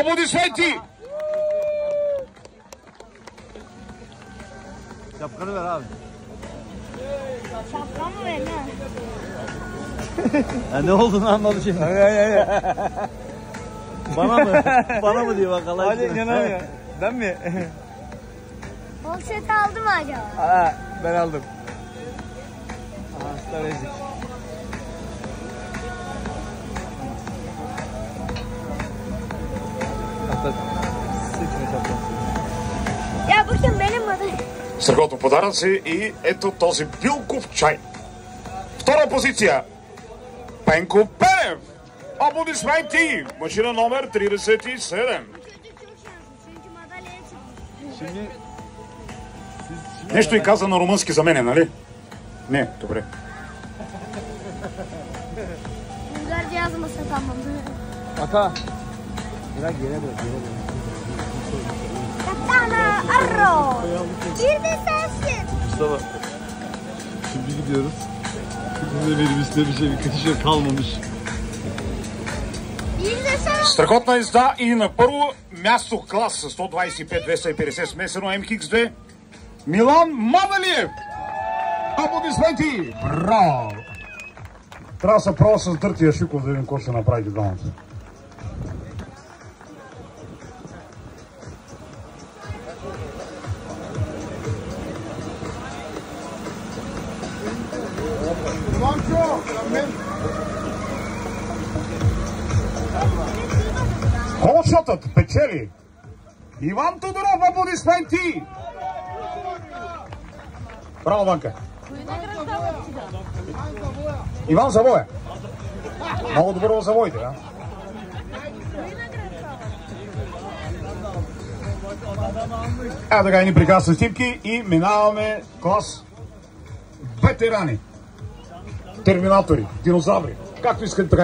Аплодисменти! Şapkanı ver abi. Şapka mı ver Ya ne olduğunu anladı şimdi. Bana mı? Bana mı diyor bak Allah aşkına. Hadi inanamıyor. Ben mi? Offset aldı mı acaba? Aa, ben aldım. Aa, stratejik. Hatta seçme şapkası. Ya bu kim benim adım? Страхотно подаръци и ето този Билков чай. Втора позиция. Пенко Пенев. Аплодисменти. Машина номер 37. Çünkü madalyaya çıktı. Şimdi Нещо и каза на румънски за мене, нали? Не, добре. Bulgarca yazmasa tamam. ata. Bırak yere bırak yere bırak. Katana arro. Girdi sensin. Mustafa. Şimdi gidiyoruz. Şimdi benim üstüne bir şey bir kaşık kalmamış. Girdi sen. Страхотна езда и на първо място клас с 125-250 смесено МХ2. Милан Мавалиев. Аплодисменти. Браво. Трябва да се пробва с Дъртия Шиков да видим какво ще направите двамата. Холшотът печели. Иван Тодоров, аплодисменти. Браво, Банка. Иван Завоя. Много добър в завоите, да? Така едни прекрасни снимки и минаваме клас ветерани. Терминатори, динозаври, както искате така.